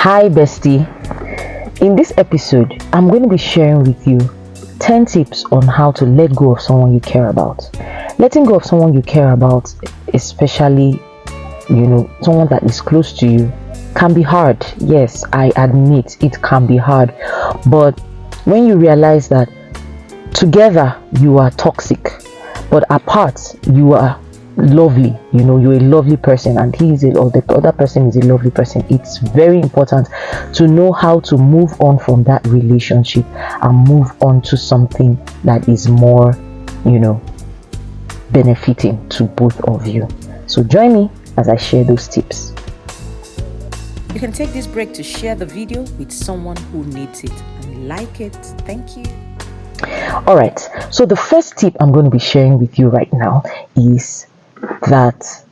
Hi bestie, in this episode I'm going to be sharing with you 10 tips on how to let go of someone you care about. Letting go of someone you care about, especially someone that is close to you, can be hard. Yes, I admit it can be hard, but when you realize that together you are toxic but apart you are lovely, you're a lovely person and the other person is a lovely person, it's very important to know how to move on from that relationship and move on to something that is more benefiting to both of you. So join me as I share those tips. You can take this break to share the video with someone who needs it and like it. Thank you. All right, so the first tip I'm going to be sharing with you right now is that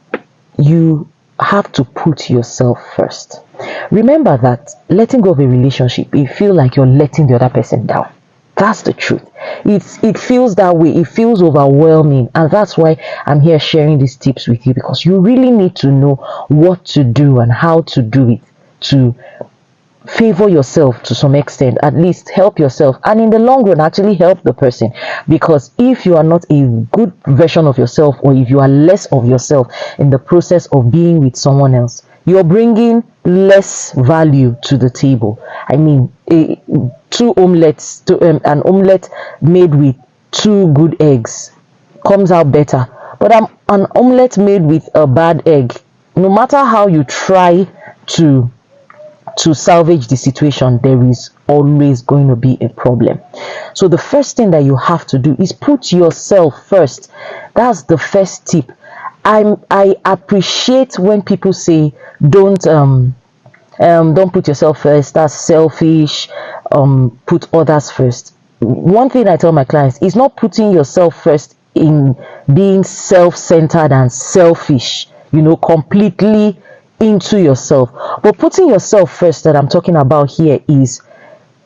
you have to put yourself first. Remember that letting go of a relationship, it feels like you're letting the other person down. That's the truth. It feels that way. It feels overwhelming, and that's why I'm here sharing these tips with you, because you really need to know what to do and how to do it to favor yourself to some extent, at least help yourself, and in the long run actually help the person. Because if you are not a good version of yourself, or if you are less of yourself in the process of being with someone else, you're bringing less value to the table. I mean, an omelette made with 2 good eggs comes out better, but an omelette made with a bad egg, no matter how you try to salvage the situation, there is always going to be a problem. So the first thing that you have to do is put yourself first. That's the first tip. I appreciate when people say don't put yourself first, that's selfish, put others first. One thing I tell my clients is not putting yourself first in being self-centered and selfish, completely into yourself, but putting yourself first that I'm talking about here is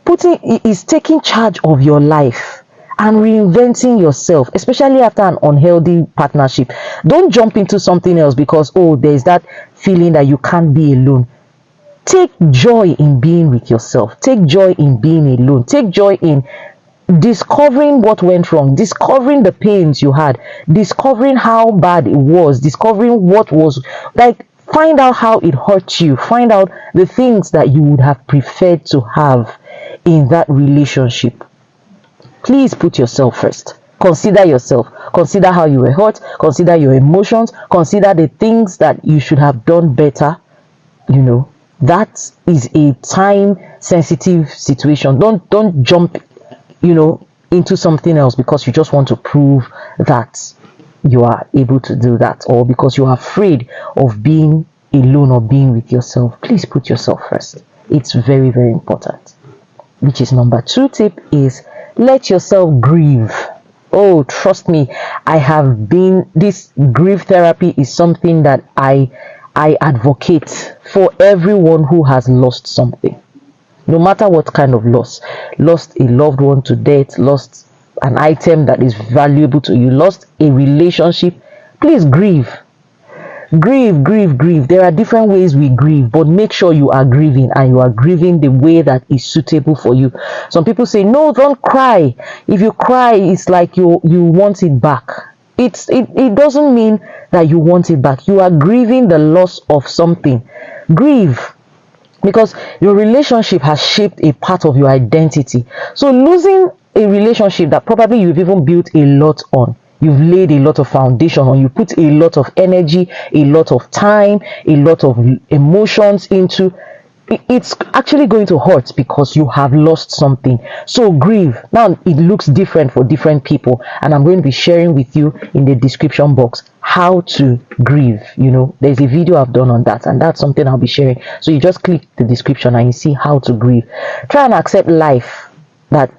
taking charge of your life and reinventing yourself, especially after an unhealthy partnership. Don't jump into something else because there's that feeling that you can't be alone. Take joy in being with yourself. Take joy in being alone. Take joy in discovering what went wrong, discovering the pains you had, discovering how bad it was, discovering what was like. Find out how it hurt you. Find out the things that you would have preferred to have in that relationship. Please put yourself first. Consider yourself. Consider how you were hurt. Consider your emotions. Consider the things that you should have done better. That is a time-sensitive situation. Don't jump, into something else because you just want to prove that you are able to do that, or because you are afraid of being alone or being with yourself. Please put yourself first. It's very, very important. Which is number 2 tip is let yourself grieve. Oh, trust me, this grief therapy is something that I advocate for everyone who has lost something. No matter what kind of lost a loved one to death, lost an item that is valuable to you, lost a relationship, please grieve. Grieve. There are different ways we grieve, but make sure you are grieving, and you are grieving the way that is suitable for you. Some people say, no, don't cry. If you cry, it's like you want it back. It doesn't mean that you want it back. You are grieving the loss of something. Grieve. Because your relationship has shaped a part of your identity. So losing a relationship that probably you've even built a lot on, you've laid a lot of foundation on, you put a lot of energy, a lot of time, a lot of emotions into, it's actually going to hurt because you have lost something. So grieve. Now it looks different for different people, and I'm going to be sharing with you in the description box how to grieve. There's a video I've done on that, and that's something I'll be sharing. So you just click the description and you see how to grieve. Try and accept life that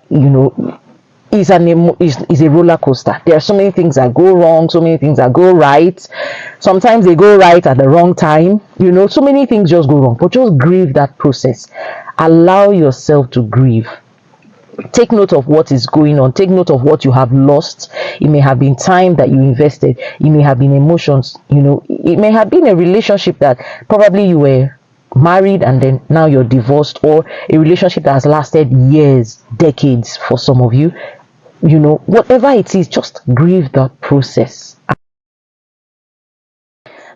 is a roller coaster. There are so many things that go wrong, so many things that go right. Sometimes they go right at the wrong time. So many things just go wrong, but just grieve that process. Allow yourself to grieve. Take note of what is going on. Take note of what you have lost. It may have been time that you invested. It may have been emotions. It may have been a relationship that probably you were married and then now you're divorced, or a relationship that has lasted years, decades for some of you, whatever it is, just grieve the process.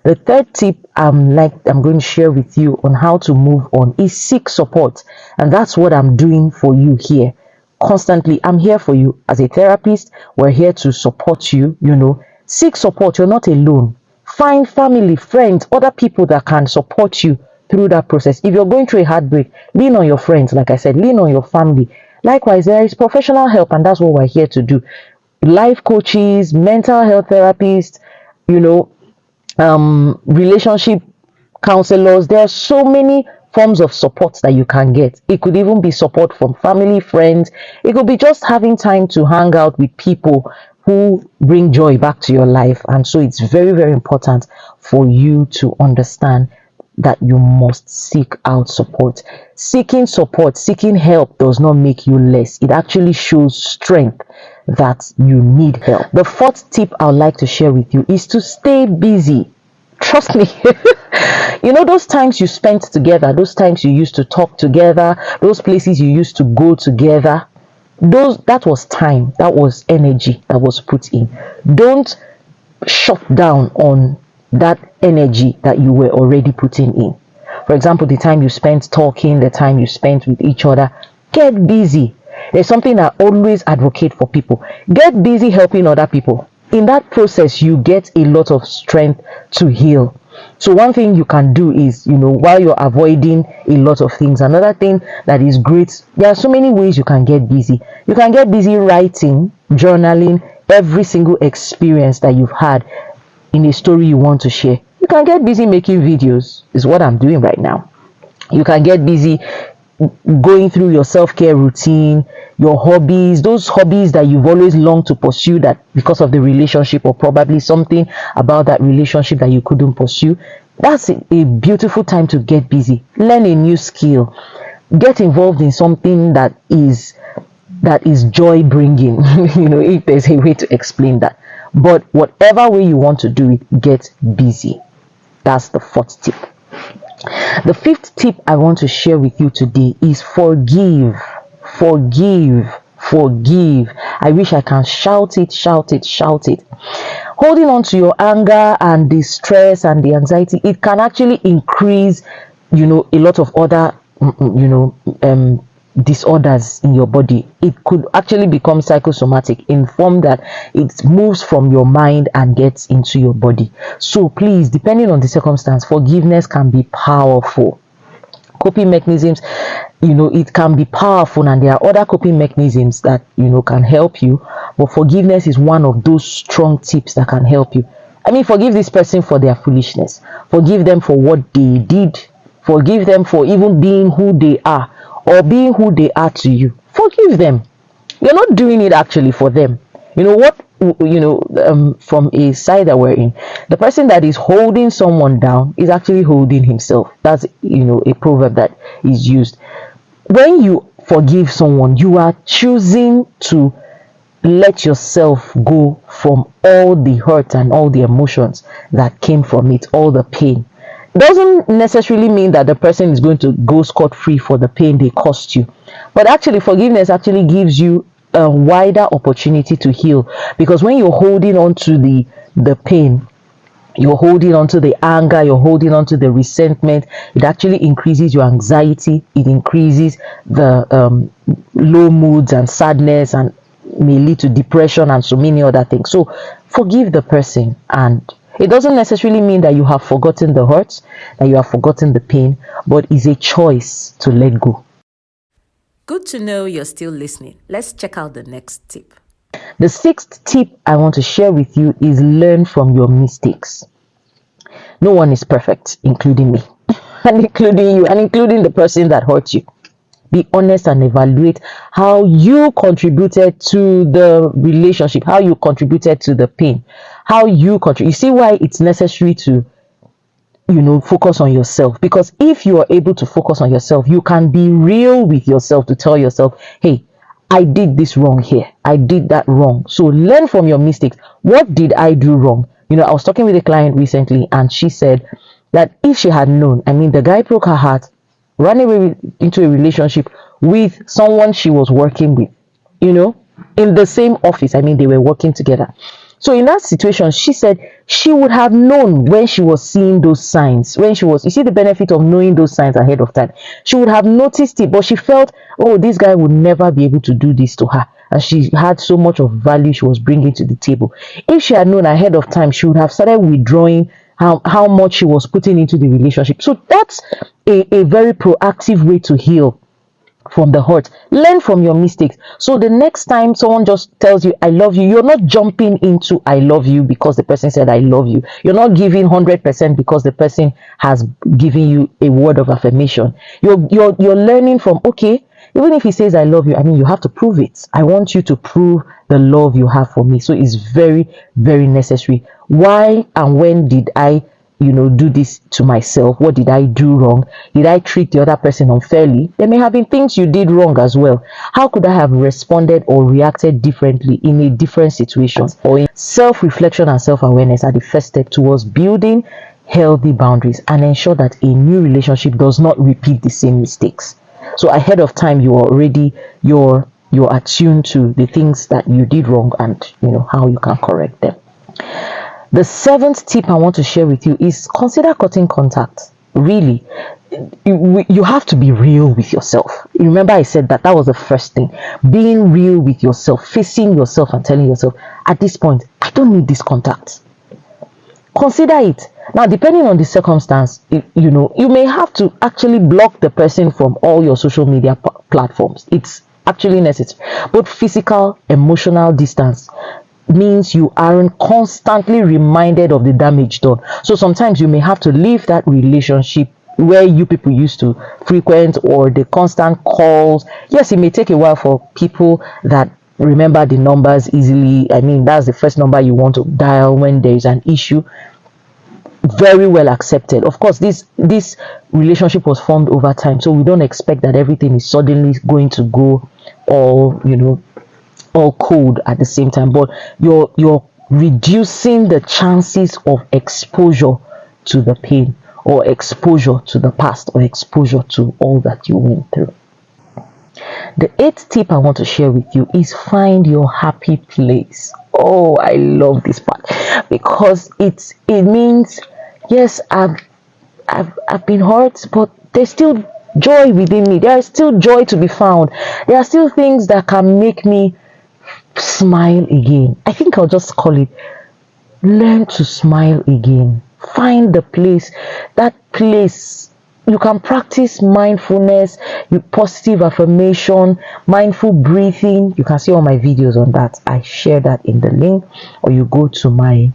The third tip I'm going to share with you on how to move on is seek support. And that's what I'm doing for you here. Constantly, I'm here for you as a therapist. We're here to support you, Seek support. You're not alone. Find family, friends, other people that can support you through that process. If you're going through a heartbreak, lean on your friends, like I said, lean on your family. Likewise, there is professional help, and that's what we're here to do. Life coaches, mental health therapists, you know, relationship counselors. There are so many forms of support that you can get. It could even be support from family, friends. It could be just having time to hang out with people who bring joy back to your life. And so it's very, very important for you to understand that you must seek out support. Seeking support, seeking help does not make you less. It actually shows strength that you need help. The fourth tip I would like to share with you is to stay busy. Trust me. Those times you spent together, those times you used to talk together, those places you used to go together, that was time, that was energy that was put in. Don't shut down on that energy that you were already putting in. For example, the time you spent talking, the time you spent with each other. Get busy. There's something I always advocate for people. Get busy helping other people. In that process, you get a lot of strength to heal. So one thing you can do is, while you're avoiding a lot of things, another thing that is great, there are so many ways you can get busy. You can get busy writing, journaling, every single experience that you've had in a story you want to share. You can get busy making videos, is what I'm doing right now. You can get busy going through your self-care routine, your hobbies, those hobbies that you've always longed to pursue, that because of the relationship or probably something about that relationship that you couldn't pursue. That's a beautiful time to get busy. Learn a new skill. Get involved in something that is joy bringing. If there's a way to explain that. But whatever way you want to do it, get busy. That's the fourth tip. The fifth tip I want to share with you today is forgive. Forgive. Forgive. I wish I can shout it. Holding on to your anger and the stress and the anxiety, it can actually increase, a lot of other, disorders in your body. It could actually become psychosomatic in form that it moves from your mind and gets into your body. So please, depending on the circumstance, forgiveness can be powerful. Coping mechanisms, it can be powerful, and there are other coping mechanisms that can help you, but forgiveness is one of those strong tips that can help you. Forgive this person for their foolishness. Forgive them for what they did. Forgive them for even being who they are, or being who they are to you. Forgive them. You're not doing it actually for them. From a side that we're in, the person that is holding someone down is actually holding himself. That's a proverb that is used. When you forgive someone, you are choosing to let yourself go from all the hurt and all the emotions that came from it, all the pain. Doesn't necessarily mean that the person is going to go scot-free for the pain they caused you, but actually forgiveness actually gives you a wider opportunity to heal, because when you're holding on to the pain, you're holding on to the anger, you're holding on to the resentment, it actually increases your anxiety, it increases the low moods and sadness, and may lead to depression and so many other things. So forgive the person, and it doesn't necessarily mean that you have forgotten the hurt, that you have forgotten the pain, but it's a choice to let go. Good to know you're still listening. Let's check out the next tip. The sixth tip I want to share with you is learn from your mistakes. No one is perfect, including me, and including you, and including the person that hurt you. Be honest and evaluate how you contributed to the relationship, how you contributed to the pain, how you contribute. You see why it's necessary to focus on yourself, because if you are able to focus on yourself, you can be real with yourself to tell yourself, hey, I did this wrong here, I did that wrong. So learn from your mistakes. What did I do wrong? I was talking with a client recently, and she said that if she had known, I mean, the guy broke her heart, ran away into a relationship with someone she was working with, in the same office. I mean, they were working together. So in that situation, she said she would have known when she was seeing those signs, you see the benefit of knowing those signs ahead of time. She would have noticed it, but she felt, oh, this guy would never be able to do this to her. And she had so much of value she was bringing to the table. If she had known ahead of time, she would have started withdrawing how much she was putting into the relationship. So that's a very proactive way to heal from the hurt. Learn from your mistakes. So the next time someone just tells you I love you, you're not jumping into I love you because the person said I love you. You're not giving 100% because the person has given you a word of affirmation. You're learning from, okay, even if he says I love you, I mean, you have to prove it. I want you to prove the love you have for me. So it's very, very necessary. Why and when did I do this to myself? What did I do wrong? Did I treat the other person unfairly? There may have been things you did wrong as well. How could I have responded or reacted differently in a different situation? Or in self-reflection and self-awareness are the first step towards building healthy boundaries and ensure that a new relationship does not repeat the same mistakes. So ahead of time, you're attuned to the things that you did wrong and how you can correct them. The seventh tip I want to share with you is consider cutting contact. Really, you have to be real with yourself. Remember I said that was the first thing. Being real with yourself, facing yourself and telling yourself, at this point, I don't need this contact. Consider it. Now, depending on the circumstance, you may have to actually block the person from all your social media platforms. It's actually necessary. Both physical, emotional distance means you aren't constantly reminded of the damage done. So sometimes you may have to leave that relationship where you people used to frequent, or the constant calls. Yes, it may take a while for people that remember the numbers easily. I mean, that's the first number you want to dial when there is an issue. Very well accepted. Of course, this relationship was formed over time, so we don't expect that everything is suddenly going to go all cold at the same time, but you're reducing the chances of exposure to the pain, or exposure to the past, or exposure to all that you went through. The eighth tip I want to share with you is find your happy place. Oh, I love this part, because it means, yes, I've been hurt, but there's still joy within me. There is still joy to be found. There are still things that can make me smile again. I think I'll just call it learn to smile again. Find the place, that place. You can practice mindfulness, positive affirmation, mindful breathing. You can see all my videos on that. I share that in the link, or you go to my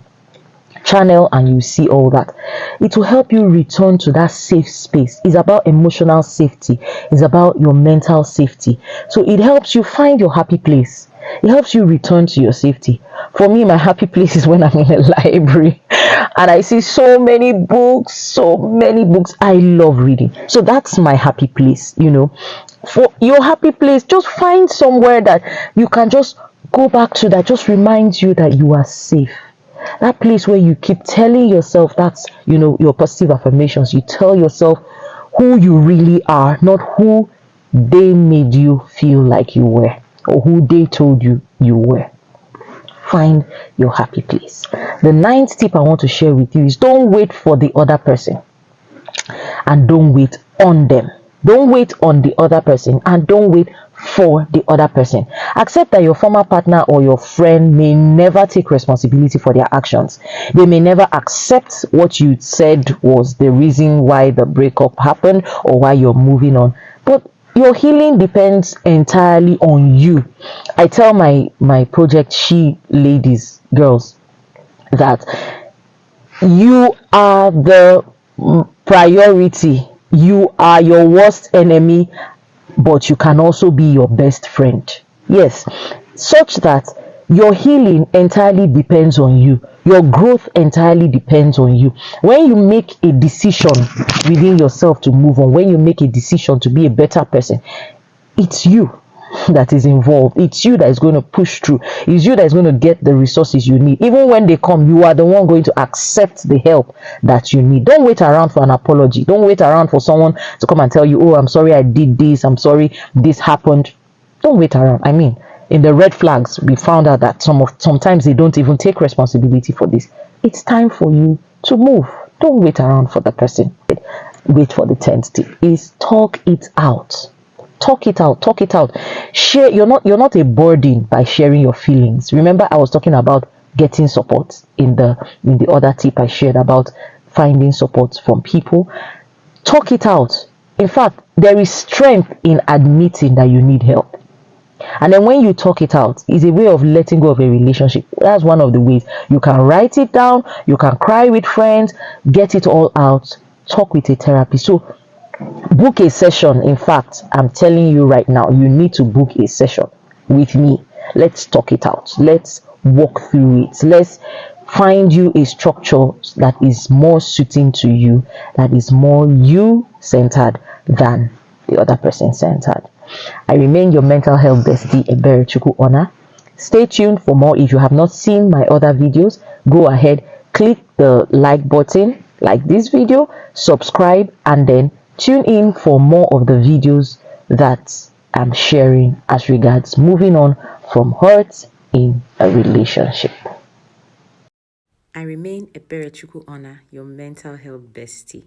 channel and you see all that. It will help you return to that safe space. It's about emotional safety. It's about your mental safety. So it helps you find your happy place. It helps you return to your safety. For me, my happy place is when I'm in a library and I see so many books. I love reading. So that's my happy place. For your happy place, just find somewhere that you can just go back to, that just reminds you that you are safe. That place where you keep telling yourself, that's your positive affirmations. You tell yourself who you really are, not who they made you feel like you were, or who they told you you were. Find your happy place. The ninth tip I want to share with you is don't wait for the other person, and don't wait on them. Don't wait on the other person, and don't wait for the other person. Accept that your former partner or your friend may never take responsibility for their actions. They may never accept what you said was the reason why the breakup happened, or why you're moving on. But your healing depends entirely on you. I tell my project ladies, girls, that you are the priority. You are your worst enemy, but you can also be your best friend. Yes, such that your healing entirely depends on you. Your growth entirely depends on you. When you make a decision within yourself to move on, when you make a decision to be a better person, it's you. that is involved. It's you that is going to push through. It's you that is going to get the resources you need. Even when they come, you are the one going to accept the help that you need. Don't wait around for an apology. Don't wait around for someone to come and tell you, oh, I'm sorry I did this. I'm sorry this happened. Don't wait around. I mean, in the red flags, we found out that sometimes they don't even take responsibility for this. It's time for you to move. Don't wait around for the person. Wait for the 10th tip is talk it out. Talk it out. Talk it out. Share. You're not a burden by sharing your feelings. Remember, I was talking about getting support in the other tip I shared about finding support from people. Talk it out. In fact, there is strength in admitting that you need help. And then when you talk it out, it's a way of letting go of a relationship. That's one of the ways. You can write it down, you can cry with friends, get it all out, talk with a therapist. So book a session. In fact, I'm telling you right now, you need to book a session with me. Let's talk it out. Let's walk through it. Let's find you a structure that is more suiting to you, that is more you centered than the other person centered. I remain your mental health bestie, Ebere Chukwuona. Stay tuned for more. If you have not seen my other videos, go ahead, click the like button, like this video, subscribe, and then tune in for more of the videos that I'm sharing as regards moving on from hurt in a relationship. I remain Ebere Chukwuona, your mental health bestie.